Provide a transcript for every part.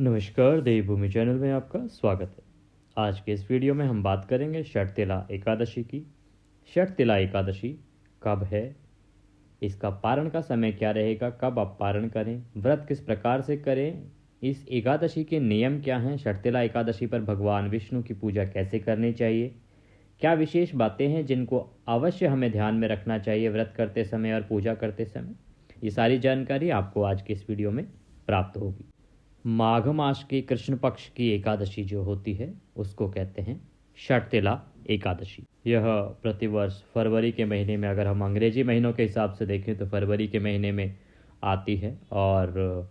नमस्कार, देवभूमि चैनल में आपका स्वागत है। आज के इस वीडियो में हम बात करेंगे षटतिला एकादशी की। षटतिला एकादशी कब है, इसका पारण का समय क्या रहेगा, कब आप पारण करें, व्रत किस प्रकार से करें, इस एकादशी के नियम क्या हैं, षटतिला एकादशी पर भगवान विष्णु की पूजा कैसे करनी चाहिए, क्या विशेष बातें हैं जिनको अवश्य हमें ध्यान में रखना चाहिए व्रत करते समय और पूजा करते समय, ये सारी जानकारी आपको आज के इस वीडियो में प्राप्त होगी। माघ मास के कृष्ण पक्ष की एकादशी जो होती है उसको कहते हैं षटतिला एकादशी। यह प्रतिवर्ष फरवरी के महीने में, अगर हम अंग्रेजी महीनों के हिसाब से देखें तो फरवरी के महीने में आती है और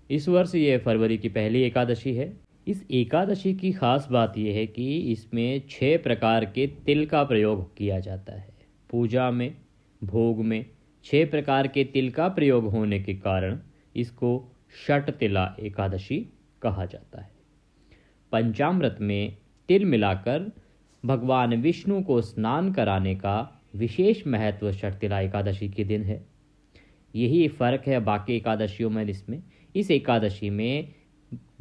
इस वर्ष ये फरवरी की पहली एकादशी है। इस एकादशी की खास बात यह है कि इसमें 6 प्रकार के तिल का प्रयोग किया जाता है। पूजा में, भोग में 6 प्रकार के तिल का प्रयोग होने के कारण इसको षटतिला एकादशी कहा जाता है। पंचामृत में तिल मिलाकर भगवान विष्णु को स्नान कराने का विशेष महत्व षटतिला एकादशी के दिन है। यही फर्क है बाकी एकादशियों में। इसमें इस एकादशी में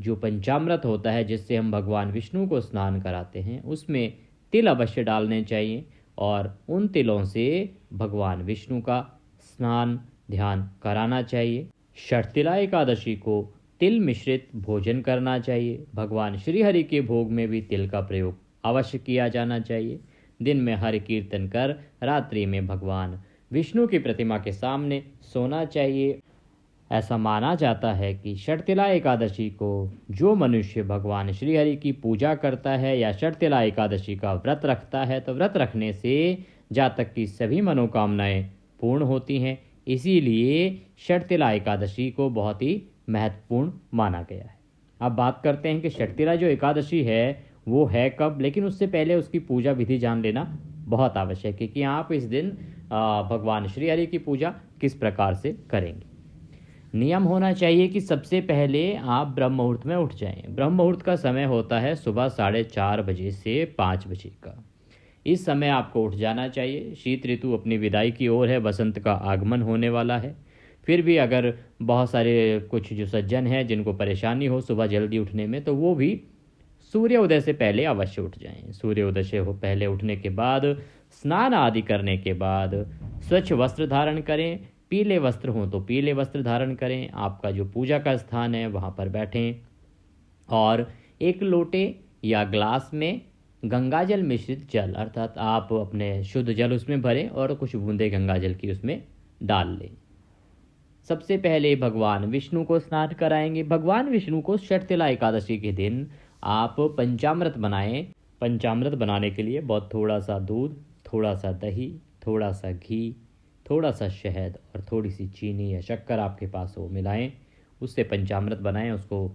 जो पंचामृत होता है जिससे हम भगवान विष्णु को स्नान कराते हैं, उसमें तिल अवश्य डालने चाहिए और उन तिलों से भगवान विष्णु का स्नान ध्यान कराना चाहिए। षटतिला एकादशी को तिल मिश्रित भोजन करना चाहिए। भगवान श्रीहरि के भोग में भी तिल का प्रयोग अवश्य किया जाना चाहिए। दिन में हरि कीर्तन कर रात्रि में भगवान विष्णु की प्रतिमा के सामने सोना चाहिए। ऐसा माना जाता है कि षटतिला एकादशी को जो मनुष्य भगवान श्रीहरि की पूजा करता है या षटतिला एकादशी का व्रत रखता है तो व्रत रखने से जातक की सभी मनोकामनाएं पूर्ण होती हैं। इसीलिए षटतिला एकादशी को बहुत ही महत्वपूर्ण माना गया है। अब बात करते हैं कि षटतिला जो एकादशी है वो है कब, लेकिन उससे पहले उसकी पूजा विधि जान लेना बहुत आवश्यक है कि आप इस दिन भगवान श्रीहरि की पूजा किस प्रकार से करेंगे। नियम होना चाहिए कि सबसे पहले आप ब्रह्म मुहूर्त में उठ जाएं। ब्रह्म मुहूर्त का समय होता है सुबह 4:30 बजे से 5 बजे का। इस समय आपको उठ जाना चाहिए। शीत ऋतु अपनी विदाई की ओर है, बसंत का आगमन होने वाला है। फिर भी अगर बहुत सारे कुछ जो सज्जन हैं जिनको परेशानी हो सुबह जल्दी उठने में, तो वो भी सूर्योदय से पहले अवश्य उठ जाएं। सूर्योदय से पहले उठने के बाद स्नान आदि करने के बाद स्वच्छ वस्त्र धारण करें। पीले वस्त्र हों तो पीले वस्त्र धारण करें। आपका जो पूजा का स्थान है वहाँ पर बैठें और एक लोटे या ग्लास में गंगाजल मिश्रित जल, अर्थात आप अपने शुद्ध जल उसमें भरें और कुछ बूंदे गंगाजल की उसमें डाल लें। सबसे पहले भगवान विष्णु को स्नान कराएंगे। भगवान विष्णु को षटतिला एकादशी के दिन आप पंचामृत बनाएं। पंचामृत बनाने के लिए बहुत थोड़ा सा दूध, थोड़ा सा दही, थोड़ा सा घी, थोड़ा सा शहद और थोड़ी सी चीनी या शक्कर आपके पास हो, मिलाएं, उससे पंचामृत बनाएं। उसको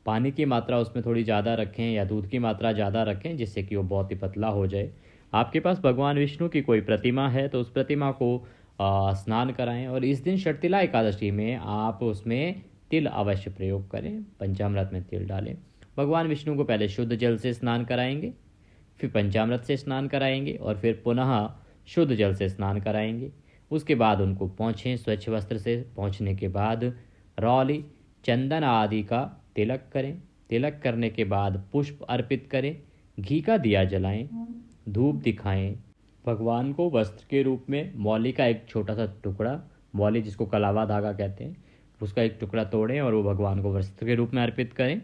पानी की मात्रा उसमें थोड़ी ज़्यादा रखें या दूध की मात्रा ज़्यादा रखें जिससे कि वो बहुत ही पतला हो जाए। आपके पास भगवान विष्णु की कोई प्रतिमा है तो उस प्रतिमा को स्नान कराएं और इस दिन षटतिला एकादशी में आप उसमें तिल अवश्य प्रयोग करें। पंचामृत में तिल डालें। भगवान विष्णु को पहले शुद्ध जल से स्नान कराएंगे, फिर पंचामृत से स्नान कराएंगे और फिर पुनः शुद्ध जल से स्नान कराएंगे। उसके बाद उनको पोंछें स्वच्छ वस्त्र से। पोंछने के बाद रौली, चंदन आदि का तिलक करें। तिलक करने के बाद पुष्प अर्पित करें, घी का दिया जलाएं, धूप दिखाएं। भगवान को वस्त्र के रूप में मौली का एक छोटा सा टुकड़ा, मौली जिसको कलावा धागा कहते हैं, उसका एक टुकड़ा तोड़ें और वो भगवान को वस्त्र के रूप में अर्पित करें।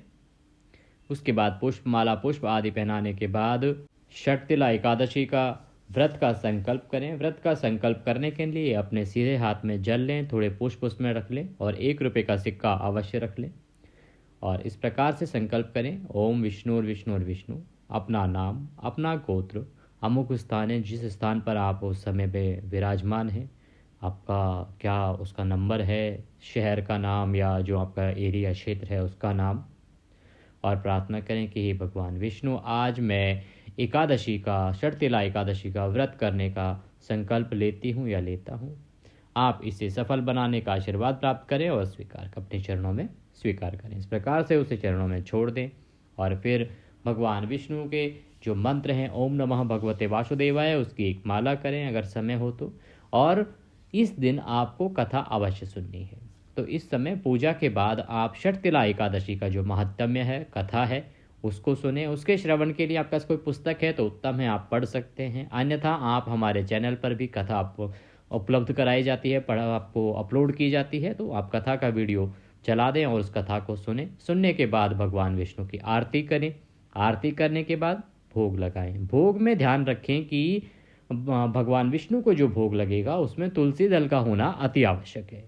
उसके बाद पुष्प माला, पुष्प आदि पहनाने के बाद षटतिला एकादशी का व्रत का संकल्प करें। व्रत का संकल्प करने के लिए अपने सीधे हाथ में जल लें, थोड़े पुष्प उसमें रख लें और 1 रुपये का सिक्का अवश्य रख लें और इस प्रकार से संकल्प करें, ओम विष्णु विष्णु विष्णु, अपना नाम, अपना गोत्र, अमुक स्थान है जिस स्थान पर आप उस समय पे विराजमान हैं, आपका क्या उसका नंबर है, शहर का नाम या जो आपका एरिया क्षेत्र है उसका नाम, और प्रार्थना करें कि हे भगवान विष्णु, आज मैं एकादशी का, षटतिला एकादशी का व्रत करने का संकल्प लेती हूँ या लेता हूँ। आप इसे सफल बनाने का आशीर्वाद प्राप्त करें और स्वीकार अपने चरणों में स्वीकार करें। इस प्रकार से उसे चरणों में छोड़ दें और फिर भगवान विष्णु के जो मंत्र हैं, ओम नमः भगवते वासुदेवाय, उसकी एक माला करें अगर समय हो तो। और इस दिन आपको कथा अवश्य सुननी है। तो इस समय पूजा के बाद आप षटतिला एकादशी का जो महात्म्य है, कथा है, उसको सुने। उसके श्रवण के लिए आपके पास कोई पुस्तक है तो उत्तम है, आप पढ़ सकते हैं। अन्यथा आप हमारे चैनल पर भी कथा आपको उपलब्ध कराई जाती है, आपको अपलोड की जाती है, तो आप कथा का वीडियो चला दें और उस कथा को सुने। सुनने के बाद भगवान विष्णु की आरती करें। आरती करने के बाद भोग लगाएं। भोग में ध्यान रखें कि भगवान विष्णु को जो भोग लगेगा उसमें तुलसी दल का होना अति आवश्यक है।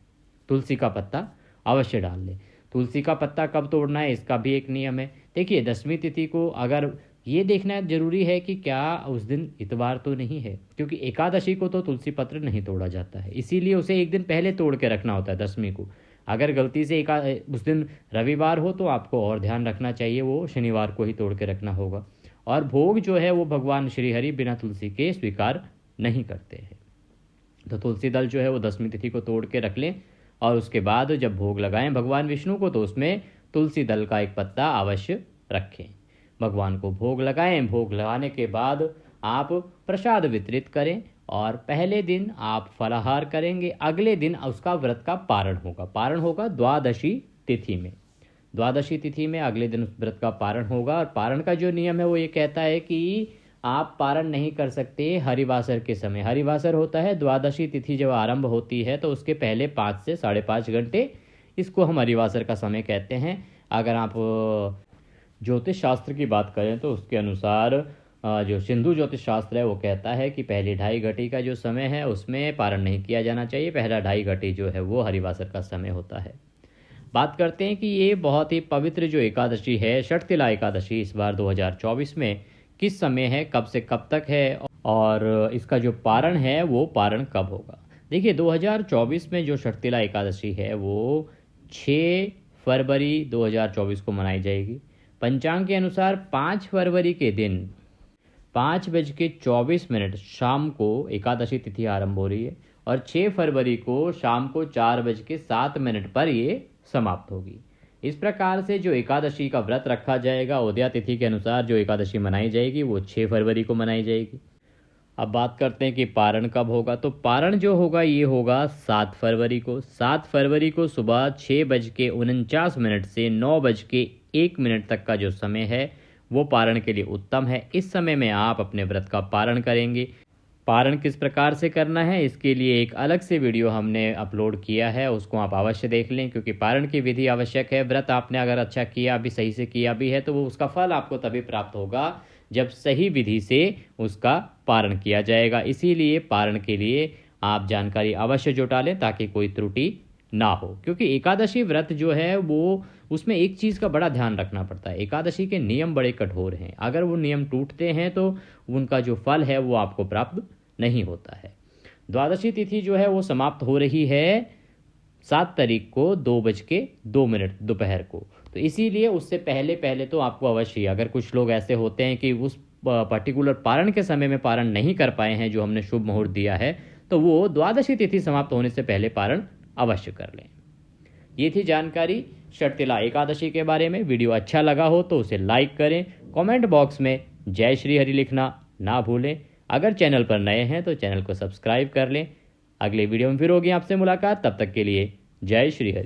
तुलसी का पत्ता अवश्य डाल लें। तुलसी का पत्ता कब तोड़ना है इसका भी एक नियम है। देखिए, दशमी तिथि को अगर ये देखना जरूरी है कि क्या उस दिन इतवार तो नहीं है, क्योंकि एकादशी को तो तुलसी पत्र नहीं तोड़ा जाता है, इसीलिए उसे एक दिन पहले तोड़ के रखना होता है दशमी को। अगर गलती से उस दिन रविवार हो तो आपको और ध्यान रखना चाहिए, वो शनिवार को ही तोड़ के रखना होगा। और भोग जो है वो भगवान श्रीहरि बिना तुलसी के स्वीकार नहीं करते हैं। तो तुलसी दल जो है वो दशमी तिथि को तोड़ के रख लें और उसके बाद जब भोग लगाएं भगवान विष्णु को तो उसमें तुलसी दल का एक पत्ता अवश्य रखें। भगवान को भोग लगाएं। भोग लगाने के बाद आप प्रसाद वितरित करें और पहले दिन आप फलाहार करेंगे। अगले दिन उसका व्रत का पारण होगा। पारण होगा द्वादशी तिथि में। द्वादशी तिथि में अगले दिन उस व्रत का पारण होगा। और पारण का जो नियम है वो ये कहता है कि आप पारण नहीं कर सकते हरिवासर के समय। हरिवासर होता है द्वादशी तिथि जब आरंभ होती है तो उसके पहले 5 से 5.5 घंटे, इसको हम हरिवासर का समय कहते हैं। अगर आप ज्योतिष शास्त्र की बात करें तो उसके अनुसार जो सिंधु ज्योतिष शास्त्र है वो कहता है कि पहले 2.5 घंटे का जो समय है उसमें पारण नहीं किया जाना चाहिए। पहला 2.5 घंटे जो है वो हरिवासर का समय होता है। बात करते हैं कि ये बहुत ही पवित्र जो एकादशी है, षटतिला एकादशी, इस बार 2024 में किस समय है, कब से कब तक है और इसका जो पारण है वो पारण कब होगा। देखिए, 2024 में जो षटतिला एकादशी है वो 6 फरवरी 2024 को मनाई जाएगी। पंचांग के अनुसार 5 फरवरी के दिन 5:24 शाम को एकादशी तिथि आरंभ हो रही है और 6 फरवरी को शाम को 4:07 पर ये समाप्त होगी। इस प्रकार से जो एकादशी का व्रत रखा जाएगा, उदया तिथि के अनुसार जो एकादशी मनाई जाएगी वो 6 फरवरी को मनाई जाएगी। अब बात करते हैं कि पारण कब होगा। तो पारण जो होगा ये होगा 7 फरवरी को। 7 फरवरी को सुबह 6:49 से 9:01 तक का जो समय है वो पारण के लिए उत्तम है। इस समय में आप अपने व्रत का पारण करेंगे। पारण किस प्रकार से करना है इसके लिए एक अलग से वीडियो हमने अपलोड किया है, उसको आप अवश्य देख लें, क्योंकि पारण की विधि आवश्यक है। व्रत आपने अगर अच्छा किया भी, सही से किया भी है, तो वो उसका फल आपको तभी प्राप्त होगा जब सही विधि से उसका पारण किया जाएगा। इसीलिए पारण के लिए आप जानकारी अवश्य जुटा लें ताकि कोई त्रुटि ना हो, क्योंकि एकादशी व्रत जो है वो उसमें एक चीज़ का बड़ा ध्यान रखना पड़ता है। एकादशी के नियम बड़े कठोर हैं, अगर वो नियम टूटते हैं तो उनका जो फल है वो आपको प्राप्त नहीं होता है। द्वादशी तिथि जो है वो समाप्त हो रही है 7 तारीख को 2:02 दोपहर को। तो इसीलिए उससे पहले पहले तो आपको अवश्य, अगर कुछ लोग ऐसे होते हैं कि उस पर्टिकुलर पारण के समय में पारण नहीं कर पाए हैं जो हमने शुभ मुहूर्त दिया है, तो वो द्वादशी तिथि समाप्त होने से पहले पारण अवश्य कर लें। ये थी जानकारी षटतिला एकादशी के बारे में। वीडियो अच्छा लगा हो तो उसे लाइक करें, कमेंट बॉक्स में जय श्री हरि लिखना ना भूलें। अगर चैनल पर नए हैं तो चैनल को सब्सक्राइब कर लें। अगले वीडियो में फिर होगी आपसे मुलाकात, तब तक के लिए जय श्री हरि।